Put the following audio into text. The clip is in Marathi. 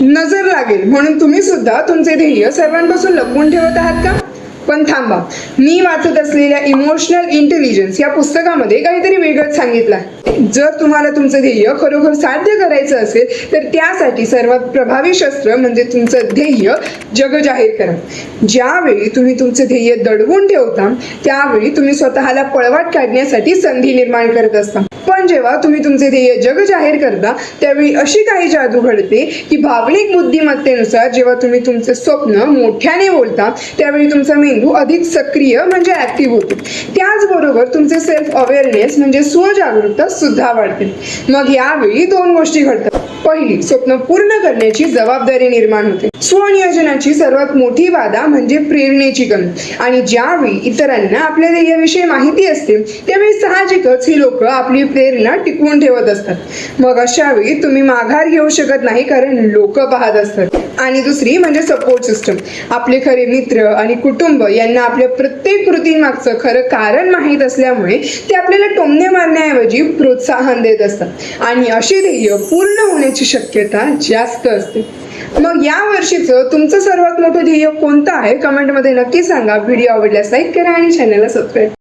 नजर लागेल म्हणून तुम्ही सुद्धा तुमचे ध्येय सर्वांपासून लपवून ठेवत आहात का? पण थांबा, मी वाचत असलेल्या इमोशनल इंटेलिजन्स या पुस्तकामध्ये काहीतरी वेगळंच सांगितलं आहे. जर तुम्हाला तुमचं ध्येय खरोखर साध्य करायचं असेल तर त्यासाठी सर्वात प्रभावी शस्त्र म्हणजे तुमचं ध्येय जग जाहीर करा. ज्यावेळी तुम्ही तुमचं ध्येय दडवून ठेवता त्यावेळी तुम्ही स्वतःला पळवाट काढण्यासाठी संधी निर्माण करत असता. पण जेव्हा तुम्ही तुमचे ध्येय जग जाहीर करता त्यावेळी अशी काही जादू घडते की भावनिक बुद्धिमत्तेनुसार जेव्हा तुम्ही तुमचे स्वप्न मोठ्याने बोलता त्यावेळी तुमचा मेंदू अधिक सक्रिय म्हणजे ऍक्टिव्ह होतो. त्याचबरोबर तुमचे सेल्फ अवेअरनेस म्हणजे स्वजागरूकता सुद्धा वाढते. मग यावेळी दोन गोष्टी घडतात. पहिली, स्वप्न पूर्ण करण्याची जबाबदारी निर्माण होते. स्वनियोजनाची सर्वात मोठी बाधा म्हणजे प्रेरणेची कमी. आणि ज्यावेळी इतरांना आपल्या ध्येयाविषयी माहिती असते त्यावेळी साहजिकच ही लोक आपली प्रेरणा टिकवून ठेवत असतात. मग अशा वेळी तुम्ही माघार घेऊ शकत नाही कारण लोक पाहत असतात. आणि दुसरी म्हणजे सपोर्ट सिस्टम. आपले खरे मित्र आणि कुटुंब यांना आपल्या प्रत्येक कृतीमागचं खरं कारण माहीत असल्यामुळे ते आपल्याला टोमणे मारण्याऐवजी प्रोत्साहन देत असतात आणि अशी ध्येय पूर्ण होण्याची शक्यता जास्त असते. मग या वर्षीचं तुमचं सर्वात मोठं ध्येय कोणतं आहे कमेंटमध्ये नक्की सांगा. व्हिडिओ आवडल्यास लाईक करा आणि चॅनलला सबस्क्राईब